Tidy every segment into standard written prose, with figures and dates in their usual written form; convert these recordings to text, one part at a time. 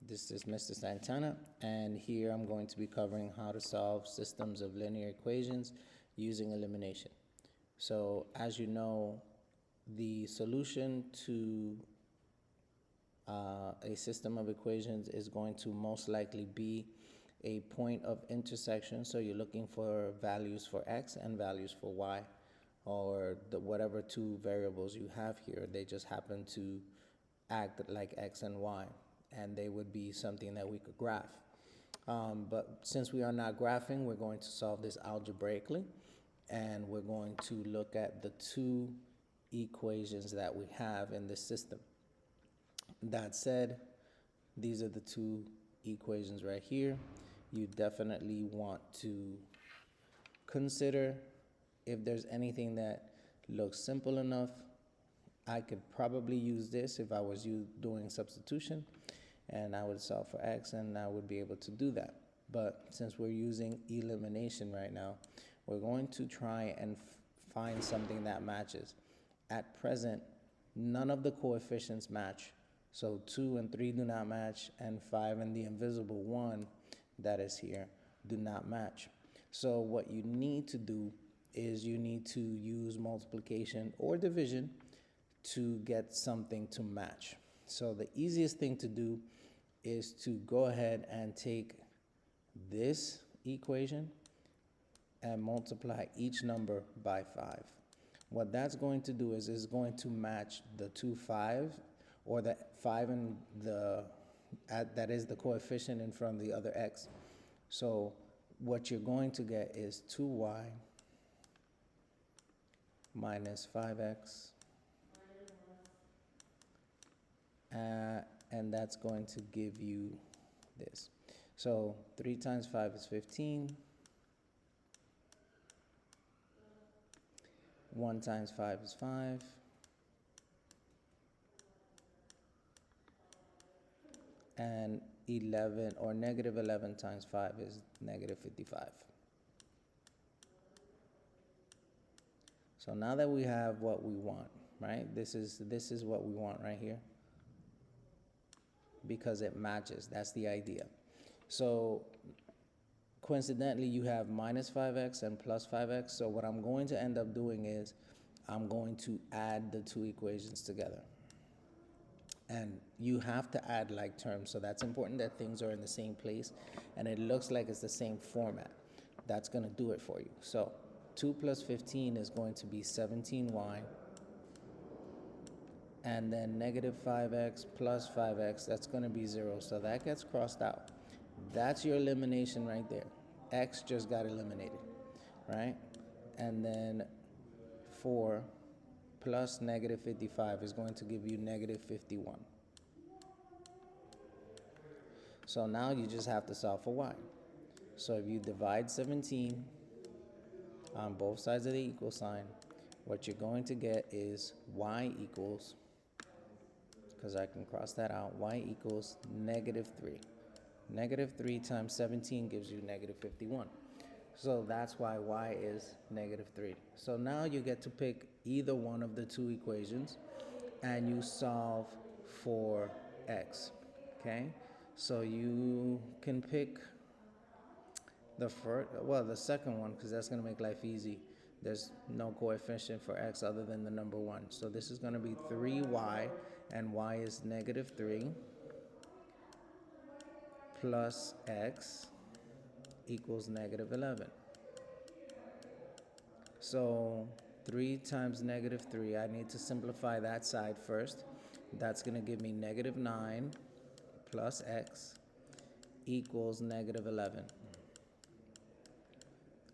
This is Mr. Santana, and here I'm going to be covering how to solve systems of linear equations using elimination. So, as you know, the solution to a system of equations is going to most likely be a point of intersection. So you're looking for values for x and values for y, or whatever two variables you have here. They just happen to act like x and y, and they would be something that we could graph. But since we are not graphing, we're going to solve this algebraically, and we're going to look at the two equations that we have in this system. That said, these are the two equations right here. You definitely want to consider if there's anything that looks simple enough. I could probably use this if I was doing substitution, and I would solve for x, and I would be able to do that. But since we're using elimination right now, we're going to try and find something that matches. At present, none of the coefficients match. So 2 and 3 do not match, and 5 and the invisible 1 that is here do not match. So what you need to do is you need to use multiplication or division to get something to match. So the easiest thing to do is to go ahead and take this equation and multiply each number by 5. What that's going to do is it's going to match the 2 5, or the 5 and that is the coefficient in front of the other x. So what you're going to get is 2y minus 5x, and that's going to give you this. So 3 times 5 is 15. 1 times 5 is 5. And 11, or negative 11 times 5 is negative 55. So now that we have what we want, right? This is what we want right here, because it matches. That's the idea. So coincidentally, you have minus 5x and plus 5x. So what I'm going to end up doing is I'm going to add the two equations together. And you have to add like terms, so that's important that things are in the same place and it looks like it's the same format. That's going to do it for you. So 2 plus 15 is going to be 17y, and then negative 5x plus 5x, that's going to be 0, so that gets crossed out. That's your elimination right there. X just got eliminated, right? And then 4 plus negative 55 is going to give you negative 51. So now you just have to solve for y. So if you divide 17 on both sides of the equal sign, what you're going to get is y equals, because I can cross that out, y equals negative 3. Negative 3 times 17 gives you negative 51. So that's why y is negative 3. So now you get to pick either one of the two equations and you solve for x, okay? So you can pick the second one, because that's going to make life easy. There's no coefficient for x other than the number 1. So this is going to be 3y, and y is negative 3 plus x equals negative 11. So 3 times negative 3, I need to simplify that side first. That's going to give me negative 9 plus x equals negative 11.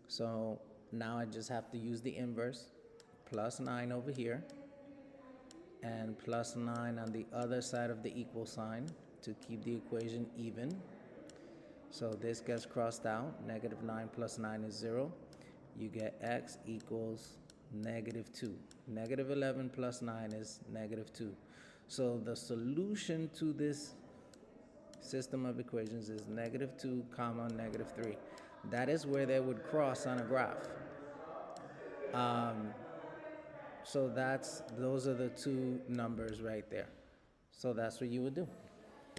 So now I just have to use the inverse, plus 9 over here, and plus 9 on the other side of the equal sign to keep the equation even. So this gets crossed out. Negative 9 plus 9 is 0. You get x equals negative 2. Negative 11 plus 9 is negative 2. So the solution to this system of equations is negative 2 comma negative 3. That is where they would cross on a graph. So those are the two numbers right there. So that's what you would do.